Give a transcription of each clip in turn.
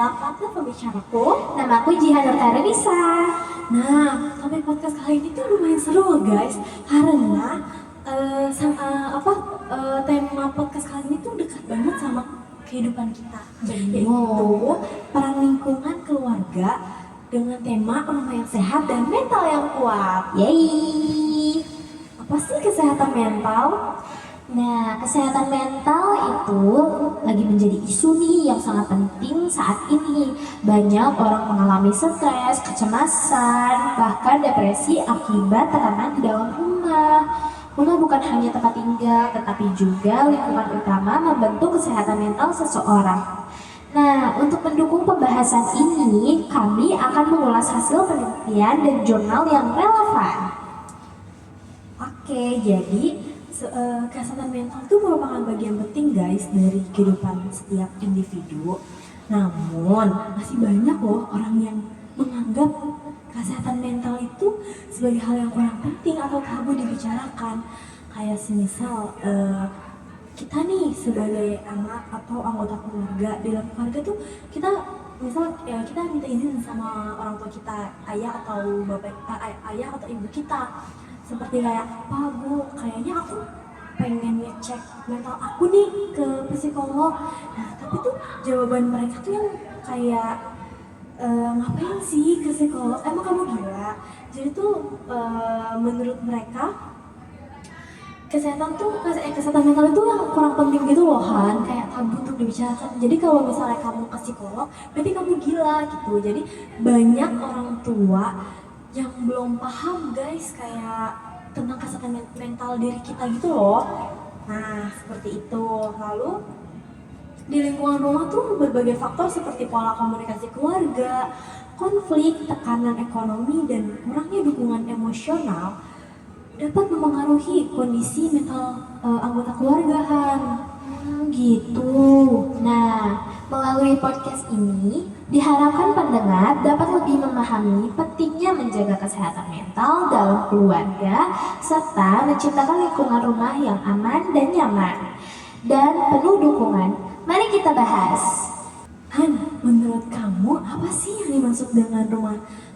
adalah podcast pembicaraku. Nama aku Jihan Nurtarenisa. Nah, topik podcast kali ini tuh lumayan seru loh guys, karena tema podcast kali ini tuh dekat banget sama kehidupan kita, yaitu peran lingkungan keluarga dengan tema rumah yang sehat dan mental yang kuat. Yeay. Apa sih kesehatan mental? Nah, kesehatan mental itu lagi menjadi isu nih yang sangat penting saat ini. Banyak orang mengalami stres, kecemasan, bahkan depresi akibat tekanan di dalam rumah. Rumah bukan hanya tempat tinggal, tetapi juga lingkungan utama membentuk kesehatan mental seseorang. Nah, untuk mendukung pembahasan ini, kami akan mengulas hasil penelitian dan jurnal yang relevan. Oke, jadi kesehatan mental itu merupakan bagian penting guys dari kehidupan setiap individu. Namun masih banyak loh orang yang menganggap kesehatan mental itu sebagai hal yang kurang penting atau tabu dibicarakan. Kayak semisal kita nih sebagai anak atau anggota keluarga, dalam keluarga tuh kita misal kita minta izin sama orang tua kita, ayah atau bapak, ayah atau ibu kita, seperti kayak, Pak, Bu, kayaknya aku pengen ngecek mental aku nih ke psikolog. Nah, tapi tuh jawaban mereka tuh yang kayak, ngapain sih ke psikolog? Emang kamu gila? Jadi tuh menurut mereka kesehatan mental itu yang kurang penting gitu loh Han, kayak tabu untuk dibicarakan. Jadi kalau misalnya kamu ke psikolog, berarti kamu gila gitu. Jadi banyak orang tua yang belum paham guys kayak tentang kesehatan mental diri kita gitu loh. Nah, seperti itu. Lalu di lingkungan rumah tuh berbagai faktor seperti pola komunikasi keluarga, konflik, tekanan ekonomi, dan kurangnya dukungan emosional dapat memengaruhi kondisi mental anggota keluarga Han. Gitu. Nah, melalui podcast ini diharapkan pendengar dapat lebih memahami pentingnya menjaga kesehatan mental dalam keluarga serta menciptakan lingkungan rumah yang aman dan nyaman dan penuh dukungan. Mari kita bahas. Han, menurut kamu apa sih yang dimaksud dengan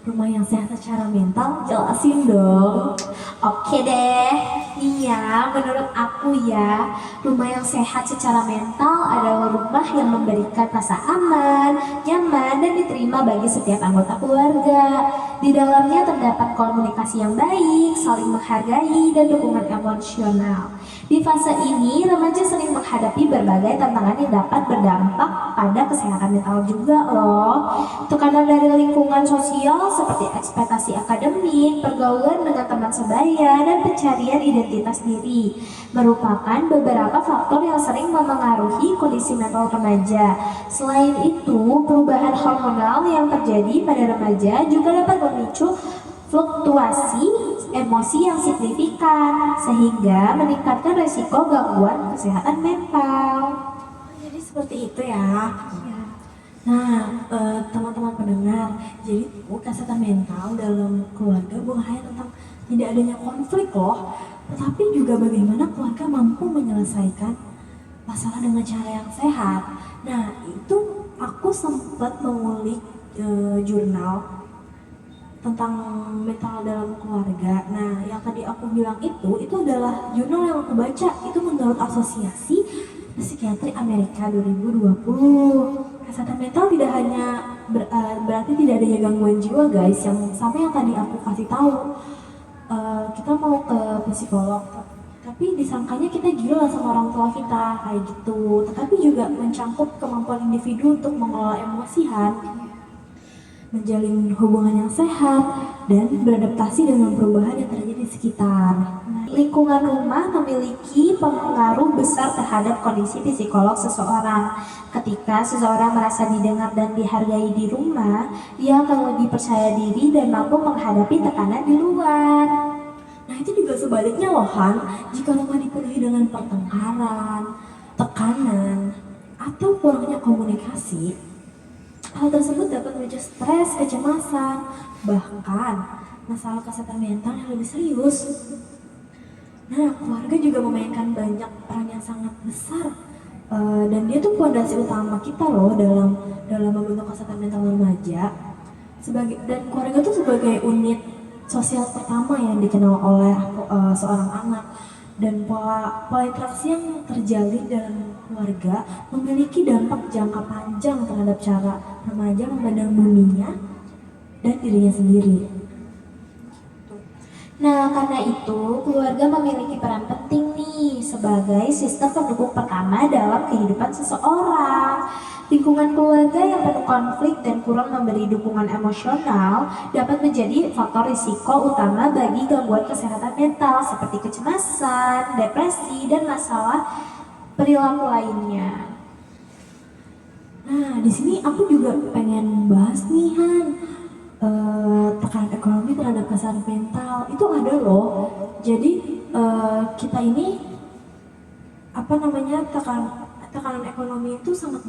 rumah yang sehat secara mental? Jelasin dong. Oke deh, nih ya, menurut aku ya, rumah yang sehat secara mental adalah rumah yang memberikan rasa aman, nyaman, dan diterima bagi setiap anggota keluarga. Di dalamnya terdapat komunikasi yang baik, saling menghargai, dan dukungan emosional. Di fase ini, remaja sering menghadapi berbagai tantangan yang dapat berdampak pada kesehatan mental juga loh. Tekanan dari lingkungan sosial seperti ekspektasi akademik, pergaulan dengan teman sebaya, dan pencarian identitas diri merupakan beberapa faktor yang sering memengaruhi kondisi mental remaja. Selain itu, perubahan hormonal yang terjadi pada remaja juga dapat memicu fluktuasi emosi yang signifikan sehingga meningkatkan resiko gangguan kesehatan mental. Jadi seperti itu ya. Nah, teman-teman pendengar, jadi kesehatan mental dalam keluarga bukan hanya tentang tidak adanya konflik loh, tetapi juga bagaimana keluarga mampu menyelesaikan masalah dengan cara yang sehat. Nah, itu aku sempat mengulik jurnal tentang mental dalam keluarga. Nah, yang tadi aku bilang itu adalah jurnal yang aku baca. Itu menurut Asosiasi Psikiatri Amerika 2020. Kesehatan mental tidak hanya berarti tidak adanya gangguan jiwa guys, yang sampai yang tadi aku kasih tahu. Kita mau ke psikolog, tapi disangkanya kita gila sama orang tua kita kayak gitu. Tetapi juga mencangkup kemampuan individu untuk mengelola emosi Han, menjalin hubungan yang sehat, dan beradaptasi dengan perubahan yang terjadi di sekitar. Lingkungan rumah memiliki pengaruh besar terhadap kondisi psikolog seseorang. Ketika seseorang merasa didengar dan dihargai di rumah, dia akan lebih percaya diri dan mampu menghadapi tekanan di luar. Nah, itu juga sebaliknya loh Han, jika rumah dipenuhi dengan pertengkaran, tekanan, atau kurangnya komunikasi, hal tersebut dapat memicu stres, kecemasan, bahkan masalah kesehatan mental yang lebih serius. Nah, keluarga juga memainkan banyak peran yang sangat besar Dan dia tuh fondasi utama kita loh dalam membentuk kesehatan mental remaja. Dan keluarga tuh sebagai unit sosial pertama yang dikenal oleh seorang anak, dan pola interaksi yang terjalin dalam keluarga memiliki dampak jangka panjang terhadap cara remaja memandang dunia dan dirinya sendiri. Nah, karena itu keluarga memiliki peran penting nih sebagai sistem pendukung pertama dalam kehidupan seseorang. Lingkungan keluarga yang penuh konflik dan kurang memberi dukungan emosional dapat menjadi faktor risiko utama bagi gangguan kesehatan mental seperti kecemasan, depresi, dan masalah perilaku lainnya. Nah, di sini aku juga pengen bahas nih Han, tekanan ekonomi terhadap kesehatan mental itu ada loh. Jadi kita ini tekanan ekonomi itu sangat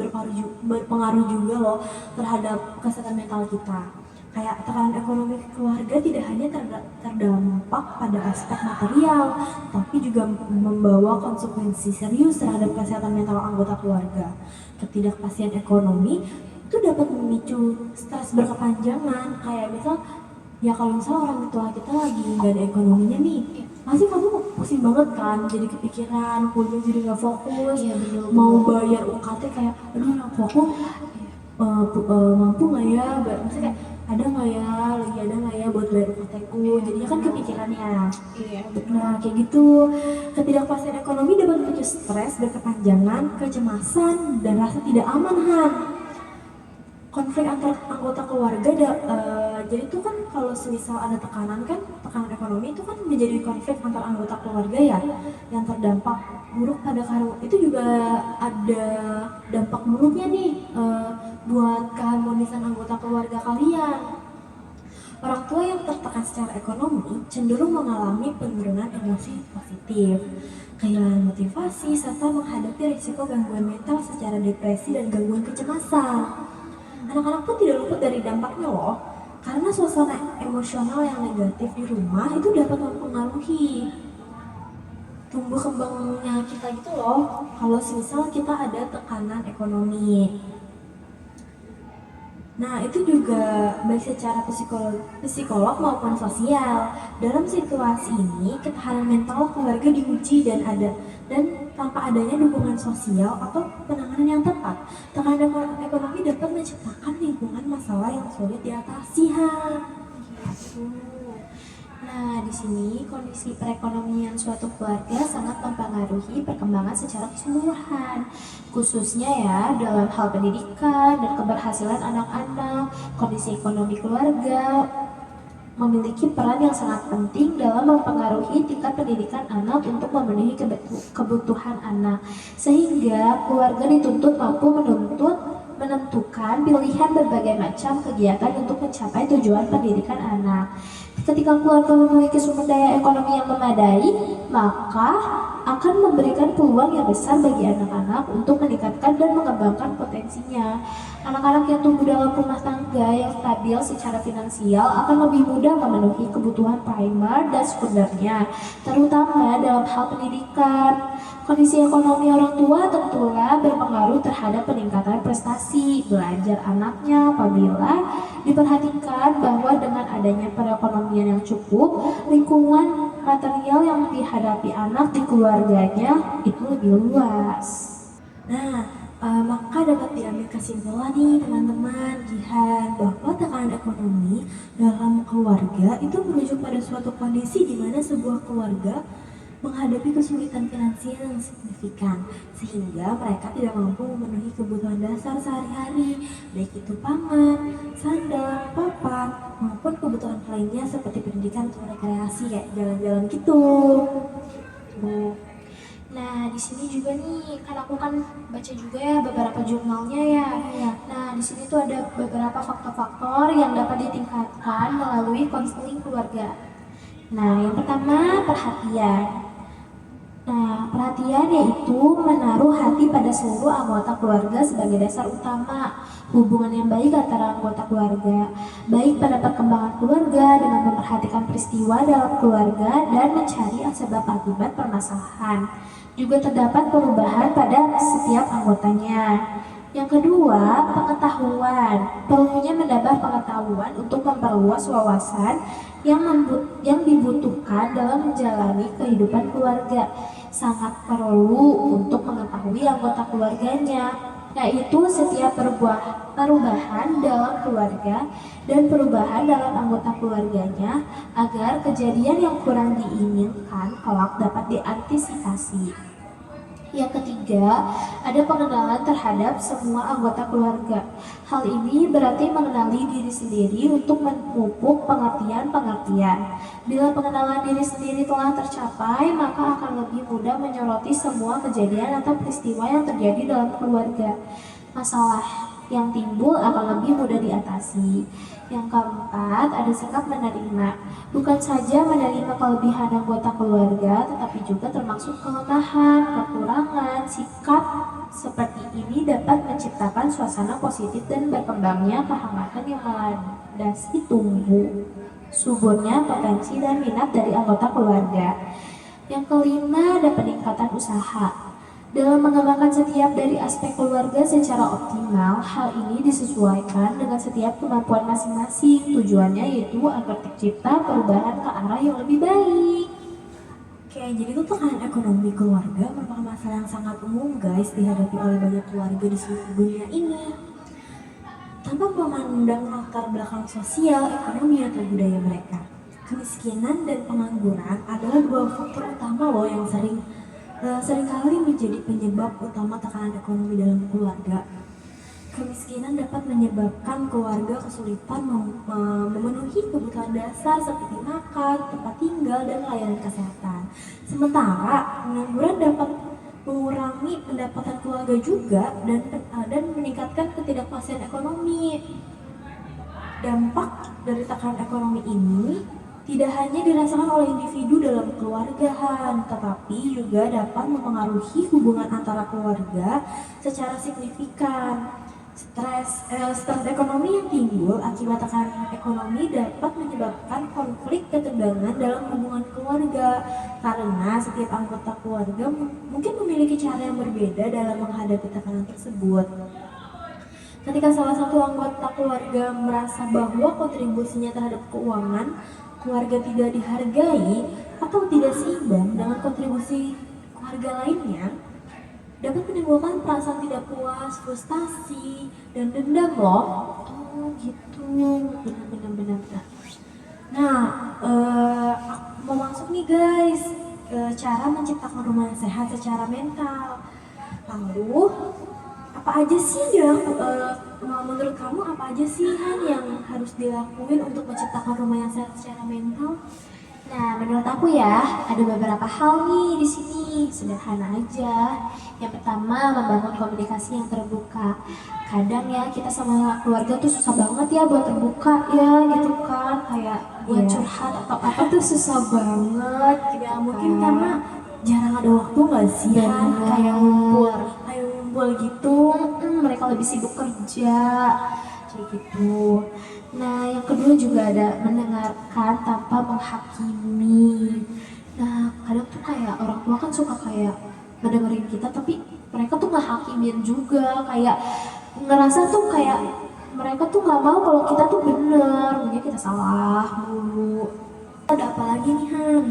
berpengaruh juga loh terhadap kesehatan mental kita. Kayak tekanan ekonomi keluarga tidak hanya terdampak pada aspek material, tapi juga membawa konsekuensi serius terhadap kesehatan mental anggota keluarga. Ketidakpastian ekonomi itu dapat memicu stres berkepanjangan, kayak kalau misal orang tua kita lagi nggak ada ekonominya nih, pasti kamu pusing banget kan, jadi kepikiran, kuliah jadi nggak fokus, mau bayar UKT kayak, aduh orang tua aku mampu nggak ya, maksudnya kayak ada nggak ya, lagi ada nggak ya buat bayar UKT ku, jadinya kan kepikirannya. Nah kayak gitu, ketidakpastian ekonomi dapat memicu stres berkepanjangan, kecemasan, dan rasa tidak aman Han. Konflik antar anggota keluarga jadi itu kan kalau semisal ada tekanan ekonomi itu kan menjadi konflik antar anggota keluarga ya, yang terdampak buruk pada itu juga ada dampak buruknya nih buat keharmonisan anggota keluarga kalian. Orang tua yang tertekan secara ekonomi cenderung mengalami penurunan emosi positif, kehilangan motivasi, serta menghadapi risiko gangguan mental secara depresi dan gangguan kecemasan. Anak-anak pun tidak luput dari dampaknya loh, karena suasana emosional yang negatif di rumah itu dapat mempengaruhi tumbuh kembangnya kita gitu loh, kalau misal kita ada tekanan ekonomi. Nah itu juga baik secara psikolog maupun sosial. Dalam situasi ini ketahanan mental keluarga diuji dan tanpa adanya dukungan sosial atau penanganan yang tepat, tekanan ekonomi dapat menciptakan lingkungan masalah yang sulit diatasi Gitu. Nah, di sini kondisi perekonomian suatu keluarga sangat mempengaruhi perkembangan secara keseluruhan, khususnya ya dalam hal pendidikan dan keberhasilan anak-anak. Kondisi ekonomi keluarga memiliki peran yang sangat penting dalam mempengaruhi tingkat pendidikan anak untuk memenuhi kebutuhan anak, sehingga keluarga dituntut mampu menentukan pilihan berbagai macam kegiatan untuk mencapai tujuan pendidikan anak. Ketika keluarga memiliki sumber daya ekonomi yang memadai, maka akan memberikan peluang yang besar bagi anak-anak untuk meningkatkan dan mengembangkan potensinya. Anak-anak yang tumbuh dalam rumah tangga yang stabil secara finansial akan lebih mudah memenuhi kebutuhan primer dan sekundernya, terutama dalam hal pendidikan. Kondisi ekonomi orang tua tentunya berpengaruh terhadap peningkatan prestasi belajar anaknya apabila diperhatikan bahwa dengan adanya perekonomian yang cukup, lingkungan material yang dihadapi anak di keluarganya itu lebih luas. Nah, maka dapat diambil kesimpulan nih teman-teman, Jihan, bahwa tekanan ekonomi dalam keluarga itu merujuk pada suatu kondisi di mana sebuah keluarga menghadapi kesulitan finansial yang signifikan, sehingga mereka tidak mampu memenuhi kebutuhan dasar sehari-hari, baik itu pangan, sandang, papan, maupun kebutuhan lainnya seperti pendidikan atau rekreasi kayak jalan-jalan gitu. Nah, di sini juga nih, kan aku kan baca juga ya beberapa jurnalnya ya. Nah, di sini tuh ada beberapa faktor-faktor yang dapat ditingkatkan melalui konseling keluarga. Nah, yang pertama perhatian. Nah, perhatian yaitu menaruh hati pada seluruh anggota keluarga sebagai dasar utama. Hubungan yang baik antara anggota keluarga, baik pada perkembangan keluarga dengan memperhatikan peristiwa dalam keluarga dan mencari sebab akibat permasalahan. Juga terdapat perubahan pada setiap anggotanya. Yang kedua, pengetahuan. Perlunya menambah pengetahuan untuk memperluas wawasan yang dibutuhkan dalam menjalani kehidupan keluarga. Sangat perlu untuk mengetahui anggota keluarganya, yaitu setiap perubahan dalam keluarga dan perubahan dalam anggota keluarganya agar kejadian yang kurang diinginkan kelak dapat diantisipasi. Yang ketiga, ada pengenalan terhadap semua anggota keluarga. Hal ini berarti mengenali diri sendiri untuk memupuk pengertian-pengertian. Bila pengenalan diri sendiri telah tercapai, maka akan lebih mudah menyoroti semua kejadian atau peristiwa yang terjadi dalam keluarga. Masalah yang timbul akan lebih mudah diatasi. Yang keempat, ada sikap menerima. Bukan saja menerima kelebihan anggota keluarga, tetapi juga termasuk kelemahan, kekurangan. Sikap seperti ini dapat menciptakan suasana positif dan berkembangnya kehangatan yang melandasi tumbuh suburnya potensi dan minat dari anggota keluarga. Yang kelima, ada peningkatan usaha. Dalam mengembangkan setiap dari aspek keluarga secara optimal, hal ini disesuaikan dengan setiap kemampuan masing-masing. Tujuannya yaitu agar tercipta perubahan ke arah yang lebih baik. Oke, jadi itu tekanan ekonomi keluarga merupakan masalah yang sangat umum guys dihadapi oleh banyak keluarga di seluruh dunia ini. Tanpa memandang latar belakang sosial, ekonomi, atau budaya mereka. Kemiskinan dan pengangguran adalah dua faktor utama loh yang seringkali menjadi penyebab utama tekanan ekonomi dalam keluarga. Kemiskinan dapat menyebabkan keluarga kesulitan memenuhi kebutuhan dasar seperti makan, tempat tinggal, dan layanan kesehatan. Sementara pengangguran dapat mengurangi pendapatan keluarga juga dan meningkatkan ketidakpastian ekonomi. Dampak dari tekanan ekonomi ini tidak hanya dirasakan oleh individu dalam keluarga, tetapi juga dapat mempengaruhi hubungan antara keluarga secara signifikan. Stres ekonomi yang timbul akibat tekanan ekonomi dapat menyebabkan konflik ketegangan dalam hubungan keluarga karena setiap anggota keluarga mungkin memiliki cara yang berbeda dalam menghadapi tekanan tersebut. Ketika salah satu anggota keluarga merasa bahwa kontribusinya terhadap keuangan keluarga tidak dihargai atau tidak seimbang dengan kontribusi keluarga lainnya, dapat menimbulkan perasaan tidak puas, frustasi, dan dendam loh. Oh gitu, benar. Nah, mau masuk nih guys, cara menciptakan rumah yang sehat secara mental. Lalu, apa aja sih menurut kamu apa aja sih Han yang harus dilakuin untuk menciptakan rumah yang sehat secara mental? Nah, menurut aku ya, ada beberapa hal nih di sini, sederhana aja. Yang pertama, membangun komunikasi yang terbuka. Kadang ya kita sama keluarga tuh susah banget ya buat terbuka ya, gitu kan, kayak buat curhat atau apa tuh susah banget. Ya mungkin karena jarang ada waktu nggak sih Han? Kayak ngumpul gitu. Mereka lebih sibuk kerja, kayak gitu. Nah, yang kedua juga ada mendengarkan tanpa menghakimi. Nah, kadang tuh kayak orang tua kan suka kayak ngedengerin kita, tapi mereka tuh nggak hakimin juga, kayak ngerasa tuh kayak mereka tuh nggak mau kalau kita tuh bener, mungkin kita salah mulu. Ada apa lagi nih Han?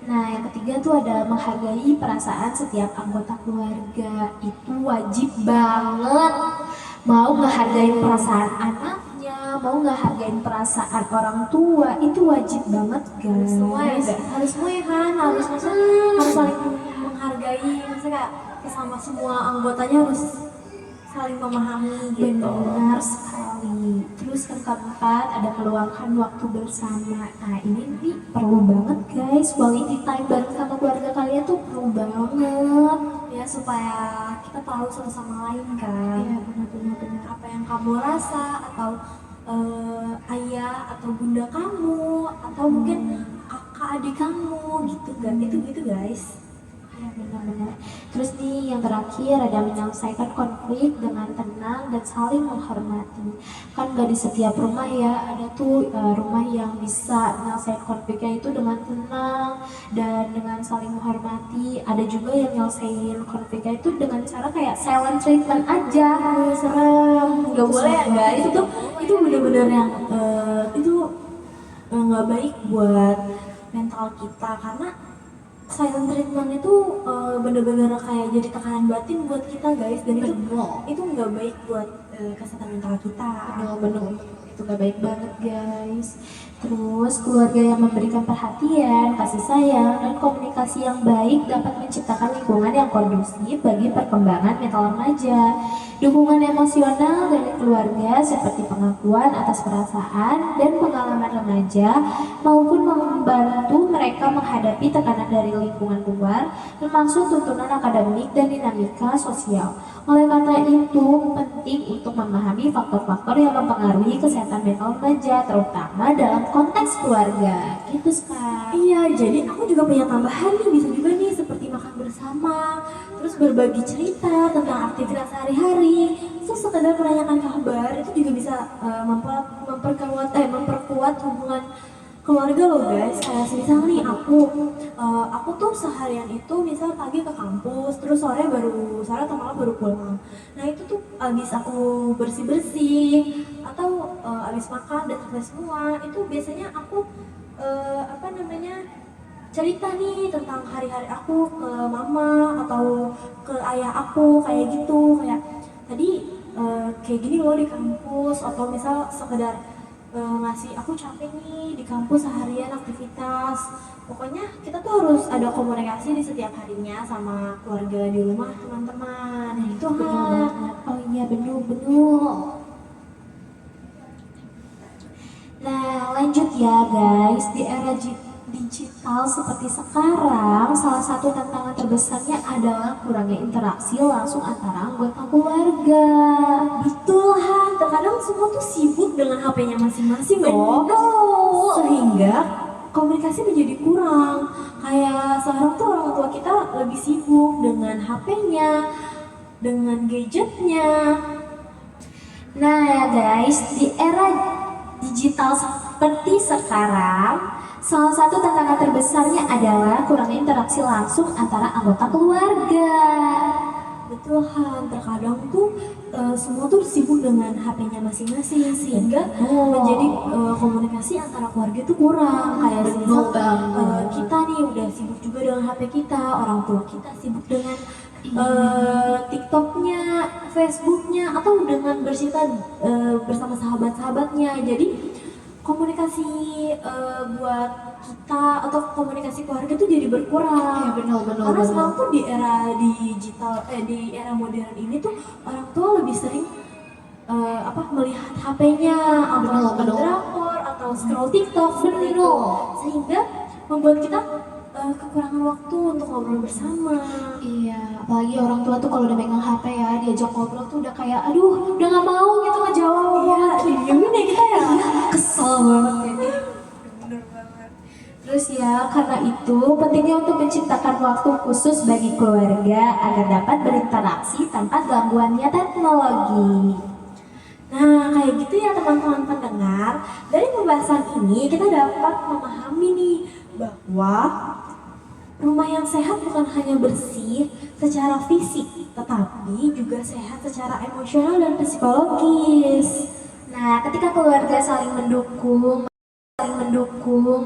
Nah, yang ketiga tuh ada menghargai perasaan setiap anggota keluarga. Itu wajib banget. Mau ngehargain perasaan anaknya, mau ngehargain perasaan orang tua, itu wajib banget guys. Harus semua ya kan, harus saling menghargai, maksudnya kayak sama semua anggotanya harus saling memahami gitu. Benar sekali. Terus yang keempat ada meluangkan waktu bersama. Nah, ini nih perlu banget guys, quality time bareng sama keluarga kalian tuh perlu banget ya, supaya kita tahu satu sama lain kan. ya. Benar. Apa yang kamu rasa, atau ayah atau bunda kamu, atau mungkin kakak adik kamu gitu kan, gitu guys. Ya benar benar. Terus nih yang terakhir ada menyelesaikan konflik dengan tenang dan saling menghormati. Kan gak di setiap rumah ya ada tuh rumah yang bisa menyelesaikan konfliknya itu dengan tenang dan dengan saling menghormati. Ada juga yang nyelesain konfliknya itu dengan cara kayak silent treatment aja. Serem. Nggak boleh ya guys, itu bener-bener yang itu nggak baik buat mental kita, karena silent treatment itu bener-bener kayak jadi tekanan batin buat kita guys, dan itu nggak baik buat kesehatan mental kita. Bener-bener itu gak baik banget guys. Terus keluarga yang memberikan perhatian, kasih sayang, dan komunikasi yang baik dapat menciptakan lingkungan yang kondusif bagi perkembangan mental remaja. Dukungan emosional dari keluarga seperti pengakuan atas perasaan dan pengalaman remaja maupun membantu mereka menghadapi tekanan dari lingkungan luar, termasuk tuntunan akademik dan dinamika sosial. Oleh karena itu, penting untuk memahami faktor-faktor yang mempengaruhi kesehatan mental remaja, terutama dalam konteks keluarga. Gitu sekarang. Iya, jadi aku juga punya tambahan nih, bisa juga nih seperti makan bersama, terus berbagi cerita tentang aktivitas sehari-hari, terus sekedar menanyakan kabar, itu juga bisa memperkuat hubungan keluarga loh guys. Kayak misal nih aku tuh seharian itu misal pagi ke kampus, terus sore atau malam baru pulang. Nah itu tuh abis aku bersih-bersih atau abis makan dan selesai semua, itu biasanya aku cerita nih tentang hari-hari aku ke mama atau ke ayah aku, kayak gitu, kayak tadi kayak gini loh di kampus, atau misal sekedar ngasih aku capek nih di kampus seharian aktivitas. Pokoknya kita tuh harus ada komunikasi di setiap harinya sama keluarga di rumah, teman-teman. Nah, itu Bener hal. banget. Oh iya, bener. Nah, lanjut ya guys. Di era digital seperti sekarang, salah satu tantangan terbesarnya adalah kurangnya interaksi langsung antara anggota keluarga. Betul Han, terkadang semua tuh sibuk dengan HP-nya masing-masing loh. Betul. Sehingga komunikasi menjadi kurang. Kayak sekarang tuh orang tua kita lebih sibuk dengan HP-nya, dengan gadgetnya. Nah ya guys, di era digital seperti sekarang, salah satu tantangan terbesarnya adalah kurangnya interaksi langsung antara anggota keluarga. Betul Han, terkadang tuh semua tuh sibuk dengan HP-nya masing-masing, sehingga menjadi komunikasi antara keluarga tuh kurang. Kayak misal kita nih udah sibuk juga dengan HP kita, orang tua kita sibuk dengan TikToknya, Facebooknya, atau dengan bercerita bersama sahabat-sahabatnya. Jadi komunikasi buat kita atau komunikasi keluarga tuh jadi berkurang. Iya, benar. Karena sekarang tuh di era digital, di era modern ini tuh orang tua lebih sering melihat HP-nya, atau nonton drakor atau scroll TikTok seperti itu, sehingga membuat kita kekurangan waktu untuk ngobrol bersama. Iya, apalagi orang tua tuh kalau udah megang HP ya, diajak ngobrol tuh udah kayak, aduh, udah gak mau gitu ngejawab. Iya, didiemin ya kita ya. Kesel banget ini. Bener banget. Terus ya, karena itu pentingnya untuk menciptakan waktu khusus bagi keluarga agar dapat berinteraksi tanpa gangguannya teknologi. Nah, kayak gitu ya teman-teman pendengar. Dari pembahasan ini kita dapat memahami nih bahwa rumah yang sehat bukan hanya bersih secara fisik, tetapi juga sehat secara emosional dan psikologis. Nah, ketika keluarga saling mendukung,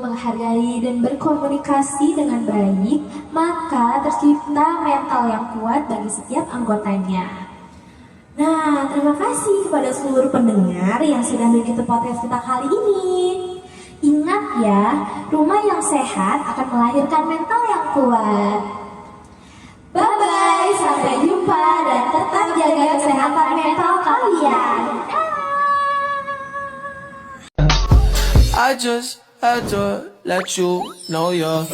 menghargai dan berkomunikasi dengan baik, maka tercipta mental yang kuat bagi setiap anggotanya. Nah, terima kasih kepada seluruh pendengar yang sudah mengikuti podcast kita kali ini. Ingat ya, rumah yang sehat akan melahirkan mental yang kuat. Bye-bye, sampai jumpa dan tetap jaga kesehatan mental kalian. I just had to let you know you're